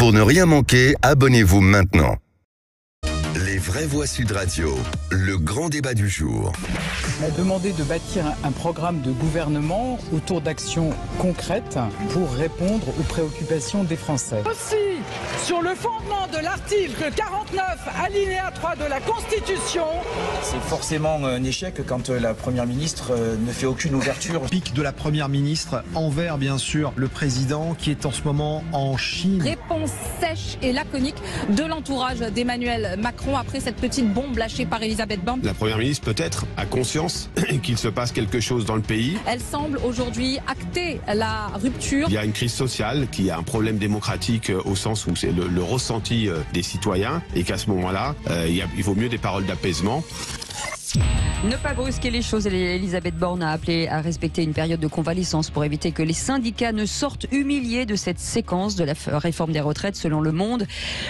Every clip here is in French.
Pour ne rien manquer, abonnez-vous maintenant. Les vraies voix Sud Radio, le grand débat du jour. On a demandé de bâtir un programme de gouvernement autour d'actions concrètes pour répondre aux préoccupations des Français. Aussi, sur le fondement de l'article 49, alinéa 3 de la Constitution. C'est forcément un échec quand la Première ministre ne fait aucune ouverture. Pic de la Première ministre envers, bien sûr, le président qui est en ce moment en Chine. Réponse sèche et laconique de l'entourage d'Emmanuel Macron après cette petite bombe lâchée par Elisabeth Borne. La Première ministre peut-être a conscience qu'il se passe quelque chose dans le pays. Elle semble aujourd'hui acter la rupture. Il y a une crise sociale, qu'il y a un problème démocratique au sens où c'est le ressenti des citoyens et qu'à ce moment-là, il vaut mieux des paroles d'apaisement. Ne pas brusquer les choses. Elisabeth Borne a appelé à respecter une période de convalescence pour éviter que les syndicats ne sortent humiliés de cette séquence de la réforme des retraites. Selon Le Monde,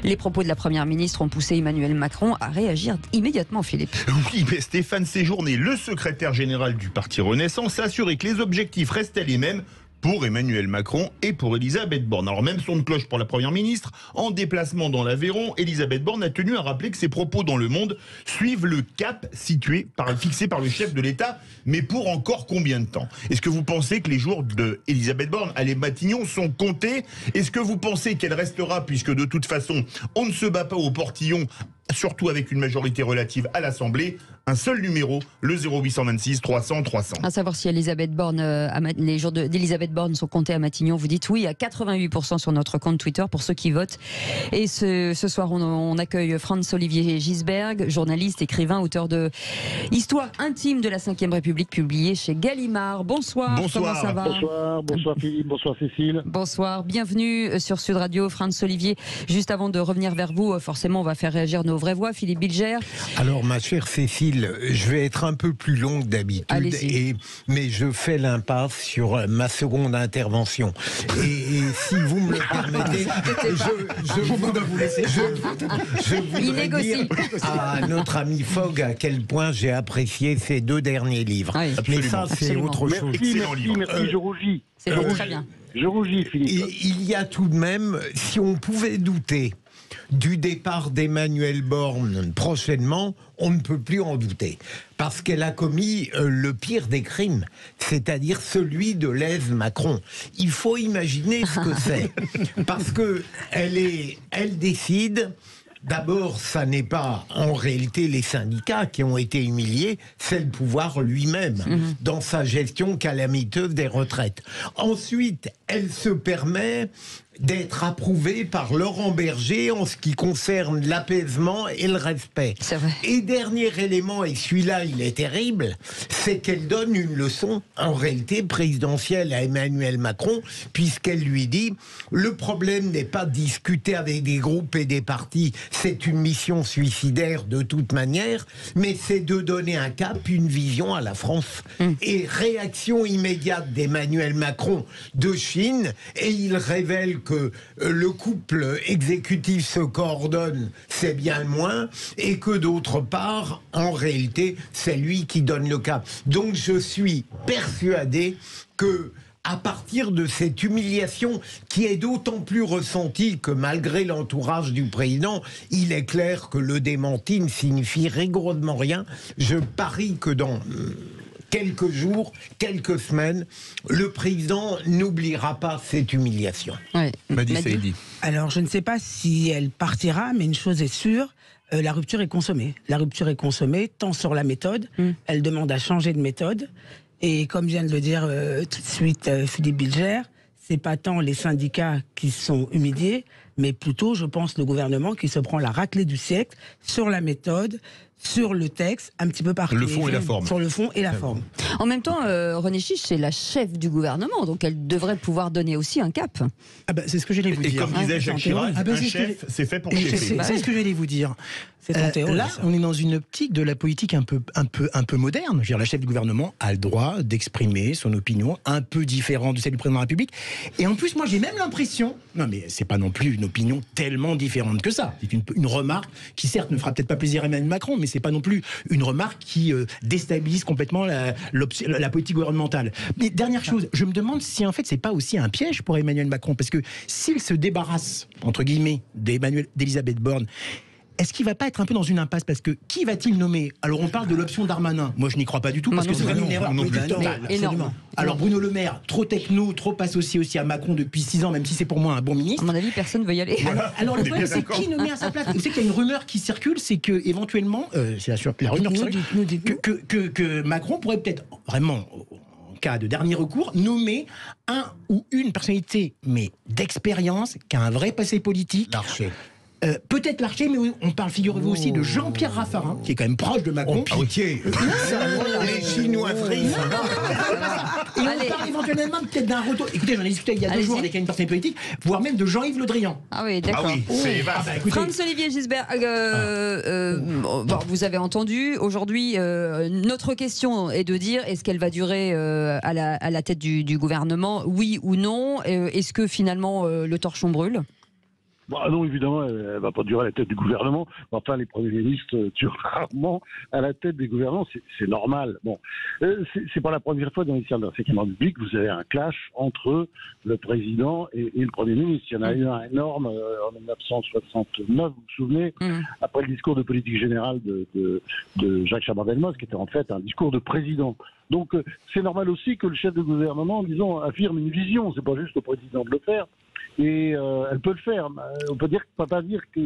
les propos de la Première ministre ont poussé Emmanuel Macron à réagir immédiatement, Philippe. Oui, mais Stéphane Séjourné, le secrétaire général du parti Renaissance, a assuré que les objectifs restaient les mêmes pour Emmanuel Macron et pour Elisabeth Borne. Alors même son de cloche pour la Première ministre, en déplacement dans l'Aveyron, Elisabeth Borne a tenu à rappeler que ses propos dans Le Monde suivent le cap fixé par le chef de l'État, mais pour encore combien de temps? Est-ce que vous pensez que les jours d'Elisabeth Borne à les Matignon sont comptés? Est-ce que vous pensez qu'elle restera, puisque de toute façon, on ne se bat pas au portillon, surtout avec une majorité relative à l'Assemblée? Un seul numéro, le 0826 300 300. À savoir si Elisabeth Borne, les jours d'Elisabeth Borne sont comptés à Matignon. Vous dites oui à 88% sur notre compte Twitter pour ceux qui votent. Et ce soir, on accueille Franz-Olivier Gisberg, journaliste, écrivain, auteur de Histoire intime de la Ve République, publié chez Gallimard. Bonsoir. Bonsoir. Comment ça va? Bonsoir Philippe, bonsoir Cécile. Bonsoir, bienvenue sur Sud Radio. Franz-Olivier, juste avant de revenir vers vous, forcément, on va faire réagir nos vraies voix. Philippe Bilger. Alors, ma chère Cécile, je vais être un peu plus long que d'habitude, mais je fais l'impasse sur ma seconde intervention. Et si vous me le permettez, je voudrais dire à notre ami Fogg à quel point j'ai apprécié ses 2 derniers livres. Oui, mais ça, c'est autre chose. Merci, je rougis. C'est très bien. Je rougis, Philippe. Il y a tout de même, si on pouvait douter du départ d'Emmanuel Borne prochainement, on ne peut plus en douter. Parce qu'elle a commis le pire des crimes, c'est-à-dire celui de l'aise Macron. Il faut imaginer ce que c'est. Parce que elle décide. D'abord, ça n'est pas en réalité les syndicats qui ont été humiliés, c'est le pouvoir lui-même dans sa gestion calamiteuse des retraites. Ensuite, elle se permet d'être approuvée par Laurent Berger en ce qui concerne l'apaisement et le respect. C'est vrai. Et dernier élément, et celui-là il est terrible, c'est qu'elle donne une leçon en réalité présidentielle à Emmanuel Macron, puisqu'elle lui dit le problème n'est pas de discuter avec des groupes et des partis, c'est une mission suicidaire de toute manière, mais c'est de donner un cap, une vision à la France. Et réaction immédiate d'Emmanuel Macron de Chine, et il révèle que le couple exécutif se coordonne, c'est bien moins, et que d'autre part, en réalité, c'est lui qui donne le cap. Donc je suis persuadé que à partir de cette humiliation qui est d'autant plus ressentie que malgré l'entourage du président, il est clair que le démenti ne signifie rigoureusement rien. Je parie que dans quelques jours, quelques semaines, le président n'oubliera pas cette humiliation. Ouais. Madi. Alors, je ne sais pas si elle partira, mais une chose est sûre, la rupture est consommée. La rupture est consommée, tant sur la méthode, elle demande à changer de méthode, et comme vient de le dire tout de suite Philippe Bilger, c'est pas tant les syndicats qui sont humiliés, mais plutôt, je pense, le gouvernement qui se prend la raclée du siècle sur la méthode, sur le texte, un petit peu partout. Le fond et la forme. Sur le fond et la forme. En même temps, René Chiche, c'est la chef du gouvernement, donc elle devrait pouvoir donner aussi un cap. Ah bah, c'est ce que j'allais vous dire. Et comme disait Jacques Chirac, un chef, c'est fait pour cheffer. C'est ce que j'allais vous dire. Là, on est dans une optique de la politique un peu moderne. Je veux dire, la chef du gouvernement a le droit d'exprimer son opinion un peu différente de celle du président de la République. Et en plus, moi, j'ai même l'impression, non mais c'est pas non plus opinion tellement différente que ça. C'est une remarque qui, certes, ne fera peut-être pas plaisir à Emmanuel Macron, mais c'est pas non plus une remarque qui déstabilise complètement la politique gouvernementale. Mais dernière chose, je me demande si en fait c'est pas aussi un piège pour Emmanuel Macron, parce que s'il se débarrasse, entre guillemets, d'Elisabeth Borne, est-ce qu'il va pas être un peu dans une impasse? Parce que qui va-t-il nommer? Alors on parle de l'option Darmanin. Moi je n'y crois pas du tout parce que c'est vraiment une erreur totale. Alors Bruno Le Maire, trop techno, trop associé aussi à Macron depuis 6 ans, même si c'est pour moi un bon ministre. À mon avis, personne ne veut y aller. Alors le problème c'est qui nommer à sa place? Vous savez qu'il y a une rumeur qui circule, c'est que éventuellement, c'est la rumeur qui circule, que Macron pourrait peut-être vraiment, en cas de dernier recours, nommer un ou une personnalité, mais d'expérience, qui a un vrai passé politique. Larcher. Peut-être Larcher, mais on parle, figurez-vous aussi, de Jean-Pierre Raffarin, qui est quand même proche de Macron. Oh, pitié. Les Chinois frisent. Et on parle éventuellement peut-être d'un retour. Écoutez, j'en ai discuté il y a 2 jours avec une personnalité politique, voire même de Jean-Yves Le Drian. Ah oui, d'accord. Franz-Olivier Gisbert, vous avez entendu, aujourd'hui, notre question est de dire, est-ce qu'elle va durer à la tête du gouvernement, oui ou non? Est-ce que finalement le torchon brûle? Bah non, évidemment, elle ne va pas durer à la tête du gouvernement. Enfin, les premiers ministres durent rarement à la tête des gouvernements. C'est normal. Bon, c'est pas la première fois dans l'histoire de la Ve République que vous avez un clash entre le président et le Premier ministre. Il y en a eu un énorme en 1969, vous vous souvenez, après le discours de politique générale de Jacques Chaban-Delmas, qui était en fait un discours de président. Donc, c'est normal aussi que le chef de gouvernement, disons, affirme une vision. C'est pas juste au président de le faire. Et elle peut le faire. On peut pas dire que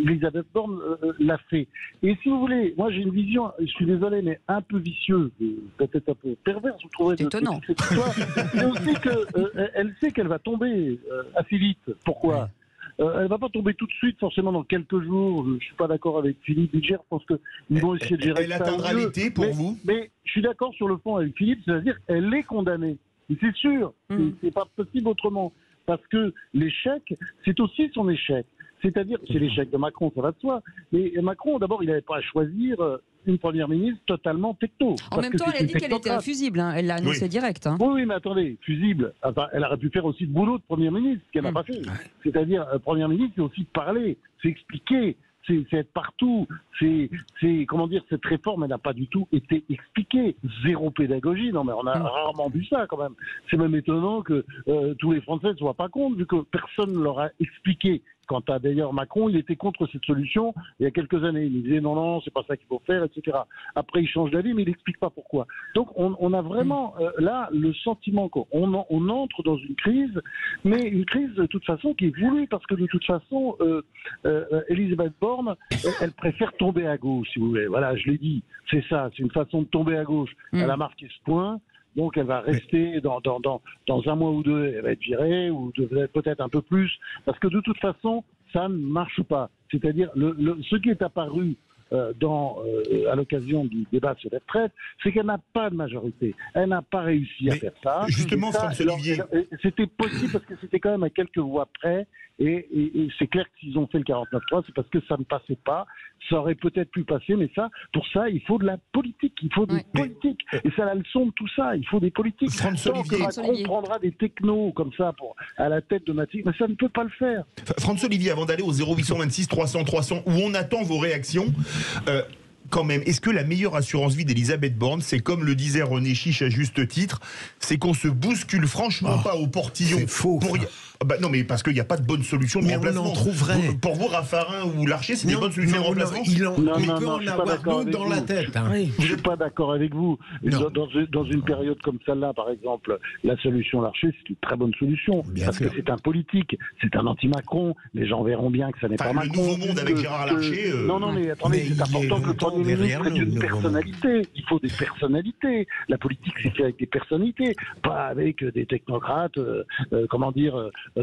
Elisabeth Borne l'a fait. Et si vous voulez, moi j'ai une vision, je suis désolé, mais un peu vicieuse, peut-être un peu perverse, vous trouverez. C'est étonnant. C'est aussi qu'elle sait qu'elle va tomber assez vite. Pourquoi ? Elle va pas tomber tout de suite, forcément dans quelques jours. Je suis pas d'accord avec Philippe Bilger. Je pense qu'ils vont essayer de gérer ça. Elle atteindra l'été pour vous ? Mais je suis d'accord sur le fond avec Philippe, c'est-à-dire elle est condamnée. Et c'est sûr, c'est pas possible autrement. Parce que l'échec, c'est aussi son échec. C'est-à-dire, c'est l'échec de Macron, ça va de soi. Mais Macron, d'abord, il n'avait pas à choisir une première ministre totalement techno. En même temps, elle a dit qu'elle était infusible. Elle l'a annoncé direct. Oui, mais attendez, fusible. Enfin, elle aurait pu faire aussi le boulot de première ministre, ce qu'elle n'a pas fait. C'est-à-dire, première ministre, c'est aussi parler, c'est expliquer. C'est être partout. C'est comment dire, cette réforme, elle n'a pas du tout été expliquée. Zéro pédagogie. Non, mais on a rarement vu ça quand même. C'est même étonnant que tous les Français ne soient pas contre, vu que personne ne leur a expliqué. Quant à d'ailleurs Macron, il était contre cette solution il y a quelques années. Il disait non, c'est pas ça qu'il faut faire, etc. Après, il change d'avis, mais il n'explique pas pourquoi. Donc, on a vraiment là le sentiment qu'on entre dans une crise, mais une crise de toute façon qui est voulue, parce que de toute façon, Elisabeth Borne, elle préfère tomber à gauche, si vous voulez. Voilà, je l'ai dit. C'est ça, c'est une façon de tomber à gauche. Elle a marqué ce point. Donc elle va rester dans un mois ou deux, elle va être virée, ou peut-être un peu plus, parce que de toute façon, ça ne marche pas. C'est-à-dire, ce qui est apparu à l'occasion du débat sur les retraites, c'est qu'elle n'a pas de majorité. Elle n'a pas réussi à faire ça. Justement, Franz-Olivier. C'était possible parce que c'était quand même à quelques voix près, et c'est clair que s'ils ont fait le 49.3, c'est parce que ça ne passait pas. Ça aurait peut-être pu passer, mais pour ça, il faut de la politique. Il faut des politiques. Et c'est la leçon de tout ça. Il faut des politiques. Tant que Macron prendra des technos comme ça à la tête de Mathilde, mais ça ne peut pas le faire. Franz-Olivier, avant d'aller au 0826 300 300, où on attend vos réactions, quand même, est-ce que la meilleure assurance vie d'Elisabeth Borne, c'est comme le disait René Chiche à juste titre, c'est qu'on se bouscule franchement pas au portillon? C'est faux. Non, mais parce qu'il n'y a pas de bonne solution de remplacement. On en trouverait. Pour vous, Raffarin ou Larcher, c'est des bonnes solutions de remplacement? On peut en avoir d'autres dans la tête. Je ne suis pas d'accord avec vous. Dans une période comme celle-là, par exemple, la solution Larcher, c'est une très bonne solution. Parce que c'est un politique, c'est un anti-Macron. Les gens verront bien que ça n'est pas Macron. Le nouveau monde avec Gérard Larcher. Non, mais attendez, c'est important que le Premier ministre ait une personnalité. Il faut des personnalités. La politique, c'est fait avec des personnalités, pas avec des technocrates,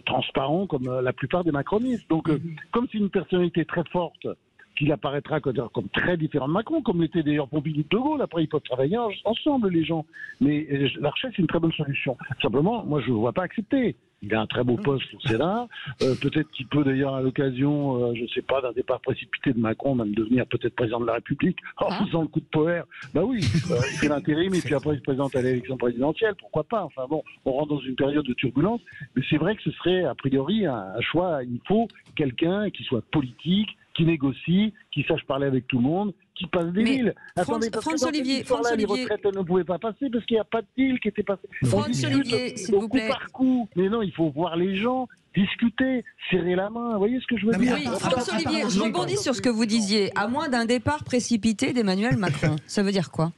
transparents comme la plupart des macronistes. Donc, comme c'est une personnalité très forte, qu'il apparaîtra comme très différent de Macron, comme l'était d'ailleurs Pompidou de Gaulle. Après, ils peuvent travailler ensemble, les gens. Mais Larcher, c'est une très bonne solution. Simplement, moi, je ne vois pas accepter. Il a un très beau poste au Sénat. Peut-être qu'il peut d'ailleurs, à l'occasion, je ne sais pas, d'un départ précipité de Macron, même devenir peut-être président de la République en faisant le coup de power. Bah oui, il fait l'intérim et puis après il se présente à l'élection présidentielle. Pourquoi pas? Enfin bon, on rentre dans une période de turbulence. Mais c'est vrai que ce serait a priori un choix. Il faut quelqu'un qui soit politique, qui négocie, qui sache parler avec tout le monde, qui passe des deals. Attendez, parce que François-Olivier, les retraites ne pouvaient pas passer parce qu'il n'y a pas de deal qui était passé. François-Olivier, s'il vous plaît. Coup par coup. Mais non, il faut voir les gens, discuter, serrer la main. Vous voyez ce que je veux dire? Oui, François-Olivier, je rebondis sur ce que vous disiez. À moins d'un départ précipité d'Emmanuel Macron, ça veut dire quoi?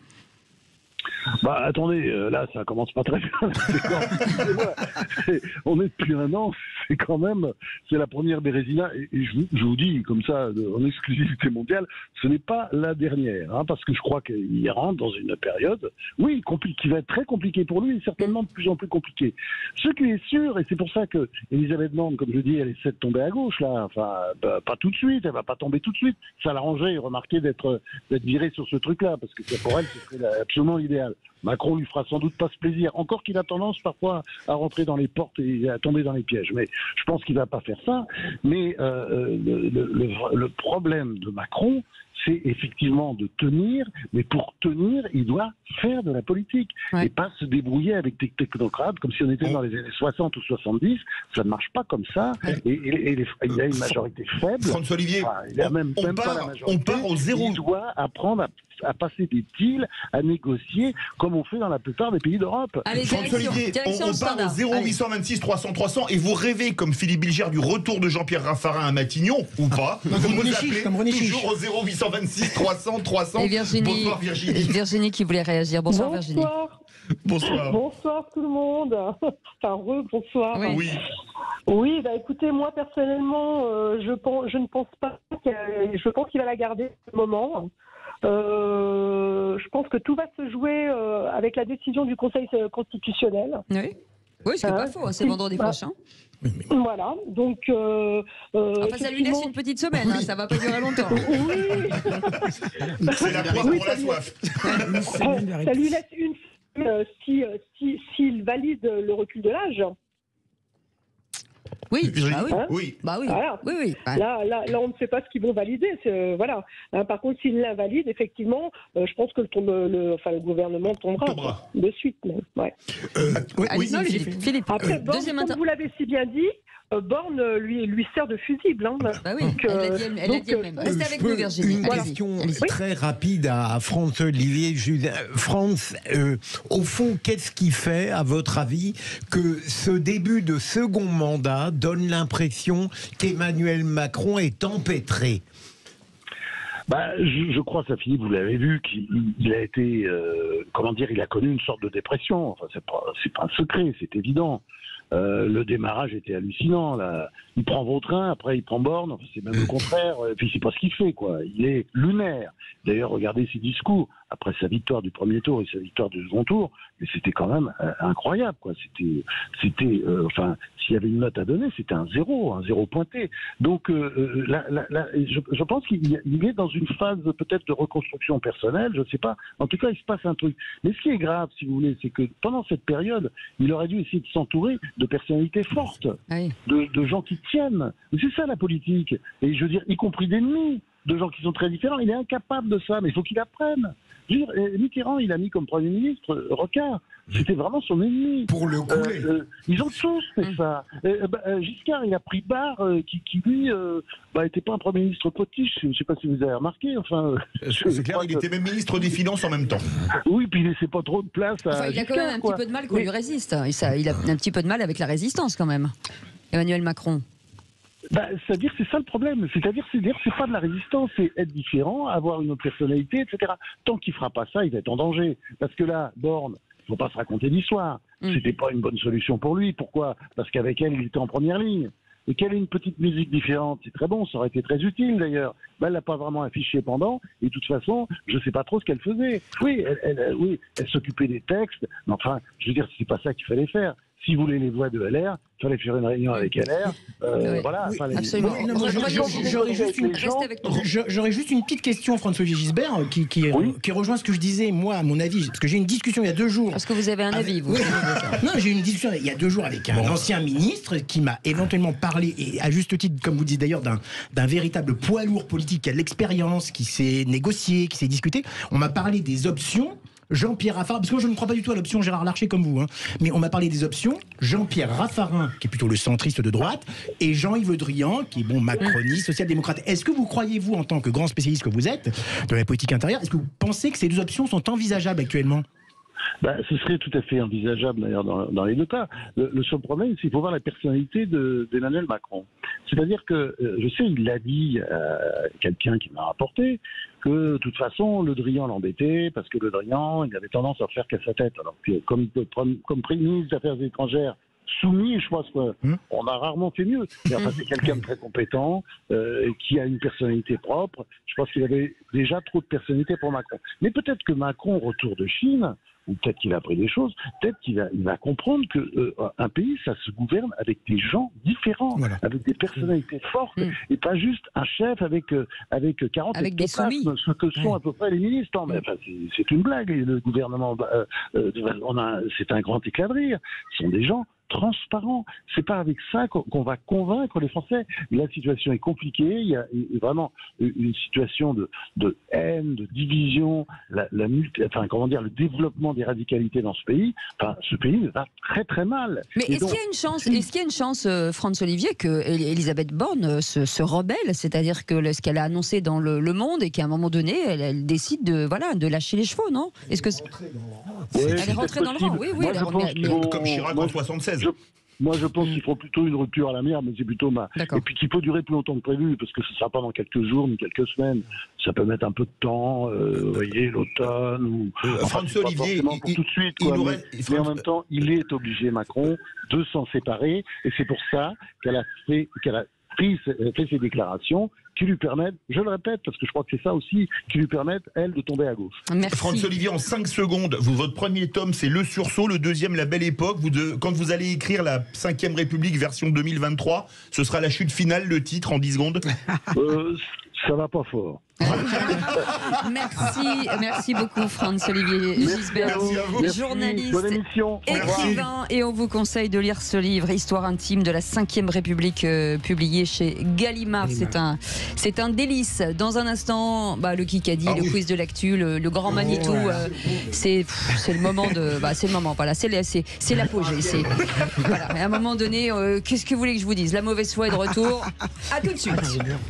Bah attendez, là ça commence pas très bien. On est depuis un an, c'est la première Bérésina, et je vous dis comme ça, en exclusivité mondiale, ce n'est pas la dernière, hein, parce que je crois qu'il rentre dans une période, oui, qui va être très compliquée pour lui, et certainement de plus en plus compliquée. Ce qui est sûr, et c'est pour ça que Elisabeth Borne, comme je dis, elle essaie de tomber à gauche, là, enfin, pas tout de suite, elle va pas tomber tout de suite, ça l'arrangeait, remarquez, d'être virée sur ce truc-là, parce que pour elle, ce serait absolument l'idéal. Macron lui fera sans doute pas ce plaisir, encore qu'il a tendance parfois à rentrer dans les portes et à tomber dans les pièges. Mais je pense qu'il va pas faire ça. Mais le problème de Macron, c'est effectivement de tenir, mais pour tenir, il doit faire de la politique et pas se débrouiller avec des technocrates comme si on était dans les années 60 ou 70. Ça ne marche pas comme ça. Et il a une majorité faible. François-Olivier, il a même pas la majorité. On part au zéro. Il doit apprendre à passer des deals, à négocier, comme on fait dans la plupart des pays d'Europe. François-Olivier, on part au 0826 300 300 et vous rêvez, comme Philippe Bilger, du retour de Jean-Pierre Raffarin à Matignon, ou pas? Vous nous appelez toujours au 0826 300 300. Et Virginie, bonsoir Virginie. Virginie qui voulait réagir. Bonsoir Virginie. Bonsoir. Bonsoir tout le monde. Enfin, bonsoir. Oui. Oui, bah écoutez, moi personnellement, je ne pense pas je pense qu'il va la garder pour le moment. Je pense que tout va se jouer avec la décision du Conseil constitutionnel. Oui, ce qui n'est pas faux, c'est vendredi prochain. Voilà, donc... enfin, ça lui laisse une petite semaine, hein, ça ne va pas durer longtemps. Oui. C'est la poire pour la soif. Ça lui laisse une semaine s'il valide le recul de l'âge. Oui, oui. Bah oui. Voilà. Oui. Là, on ne sait pas ce qu'ils vont valider. Voilà. Par contre, s'ils l'invalident, effectivement, je pense que le gouvernement tombera de suite. Ouais. Allez-y, Philippe. Après, comme vous l'avez si bien dit, Borne lui sert de fusible. Hein. Bah oui, elle l'a dit elle-même. Restez avec nous, Virginie. Une question très rapide à François-Olivier. France, au fond, qu'est-ce qui fait, à votre avis, que ce début de second mandat donne l'impression qu'Emmanuel Macron est empêtré? Je crois, ça Philippe, vous l'avez vu, qu'il a été, il a connu une sorte de dépression. Enfin, c'est pas un secret, c'est évident. Le démarrage était hallucinant. Là. Il prend Vautrin, après il prend Borne. Enfin, c'est même le contraire. Et puis c'est pas ce qu'il fait, quoi. Il est lunaire. D'ailleurs, regardez ses discours après sa victoire du premier tour et sa victoire du second tour. Mais c'était quand même incroyable, quoi. C'était, s'il y avait une note à donner, c'était un zéro pointé. Donc je pense qu'il est dans une phase peut-être de reconstruction personnelle. Je sais pas. En tout cas, il se passe un truc. Mais ce qui est grave, si vous voulez, c'est que pendant cette période, il aurait dû essayer de s'entourer de personnalités fortes, de gens qui tiennent. C'est ça la politique. Et je veux dire, y compris d'ennemis, de gens qui sont très différents. Il est incapable de ça, mais il faut qu'il apprenne. Je veux dire, Mitterrand, il a mis comme Premier ministre Rocard. C'était vraiment son ennemi. Pour le couler. Ils ont tous fait ça. Giscard, il a pris Barre, qui lui, n'était pas un Premier ministre potiche. Je ne sais pas si vous avez remarqué. Enfin, c'est clair, il était même ministre des Finances en même temps. Oui, puis il laissait pas trop de place à il a quand même un petit peu de mal qu'on lui résiste. Il a un petit peu de mal avec la résistance quand même, Emmanuel Macron. C'est-à-dire, c'est ça le problème. C'est-à-dire, c'est pas de la résistance, c'est être différent, avoir une autre personnalité, etc. Tant qu'il fera pas ça, il va être en danger. Parce que là, Borne, faut pas se raconter d'histoire. C'était pas une bonne solution pour lui. Pourquoi? Parce qu'avec elle, il était en première ligne. Et qu'elle ait une petite musique différente, c'est très bon, ça aurait été très utile d'ailleurs. Elle l'a pas vraiment affiché pendant, et de toute façon, je sais pas trop ce qu'elle faisait. Oui, elle s'occupait des textes, mais enfin, je veux dire, c'est pas ça qu'il fallait faire. s'il voulait les voix de LR, il fallait faire une réunion avec LR. Voilà. Absolument. J'aurais juste une petite question, François-Olivier Gisbert, qui rejoint ce que je disais, moi, à mon avis, parce que j'ai eu une discussion il y a 2 jours. Parce que vous avez un avis, vous. Non, j'ai eu une discussion il y a 2 jours avec un ancien ministre qui m'a éventuellement parlé, et à juste titre, comme vous dites d'ailleurs, d'un véritable poids lourd politique qui a de l'expérience, qui s'est négocié, qui s'est discuté. On m'a parlé des options. Jean-Pierre Raffarin, parce que moi je ne crois pas du tout à l'option Gérard Larcher comme vous, mais on m'a parlé des options Jean-Pierre Raffarin, qui est plutôt le centriste de droite, et Jean-Yves Le Drian, qui est macroniste, social-démocrate. Est-ce que vous croyez, vous, en tant que grand spécialiste que vous êtes de la politique intérieure, est-ce que vous pensez que ces 2 options sont envisageables actuellement ? Ce serait tout à fait envisageable d'ailleurs dans les 2 cas. Le seul problème, c'est qu'il faut voir la personnalité d'Emmanuel Macron. C'est-à-dire que, je sais, il l'a dit à quelqu'un qui m'a rapporté, que de toute façon, Le Drian l'embêtait, parce que Le Drian, il avait tendance à faire qu'à sa tête. Alors que comme Premier ministre des Affaires étrangères, soumis, je pense qu'on a rarement fait mieux. Mais enfin, c'est quelqu'un de très compétent, qui a une personnalité propre. Je pense qu'il avait déjà trop de personnalité pour Macron. Mais peut-être que Macron, au retour de Chine, ou peut-être qu'il a appris des choses, peut-être qu'il va comprendre que un pays, ça se gouverne avec des gens différents, avec des personnalités fortes, et pas juste un chef avec 40 avec des soumis, ce que sont à peu près les ministres. Mais enfin, c'est une blague. Le gouvernement, c'est un grand éclat de rire. Ce sont des gens transparent. C'est pas avec ça qu'on va convaincre les Français. La situation est compliquée. Il y a vraiment une situation de haine, de division, le développement des radicalités dans ce pays. Enfin, ce pays va très très mal. Mais est-ce qu'il y a une chance, François-Olivier, que Elisabeth Borne se rebelle, c'est-à-dire que ce qu'elle a annoncé dans le Monde et qu'à un moment donné, elle décide de lâcher les chevaux, non ? Est-ce que elle est rentrée dans le rang ? Oui, comme Chirac en 76. Moi, je pense qu'il faut plutôt une rupture à l'amiable, mais c'est plutôt et puis qu'il peut durer plus longtemps que prévu, parce que ce ne sera pas dans quelques jours ni quelques semaines. Ça peut mettre un peu de temps, vous voyez, l'automne. François Olivier, pour tout de suite. Mais en même temps, il est obligé, Macron, de s'en séparer, et c'est pour ça qu'elle a fait ces déclarations qui lui permettent, je le répète, parce que je crois que c'est ça aussi, qui lui permettent, elle, de tomber à gauche. François Olivier, en 5 secondes, votre premier tome, c'est Le Sursaut, le deuxième, La Belle Époque. Quand vous allez écrire la 5e République version 2023, ce sera la chute finale, le titre, en 10 secondes Ça va pas fort. Merci beaucoup François-Olivier Gisbert, journaliste, écrivain, et on vous conseille de lire ce livre, Histoire intime de la 5e République, publié chez Gallimard. C'est un délice. Dans un instant, le Kikadi, le quiz de l'actu, le grand Manitou, c'est le moment voilà, c'est l'apogée. Voilà. À un moment donné, qu'est-ce que vous voulez que je vous dise ? La mauvaise foi est de retour. À tout de suite.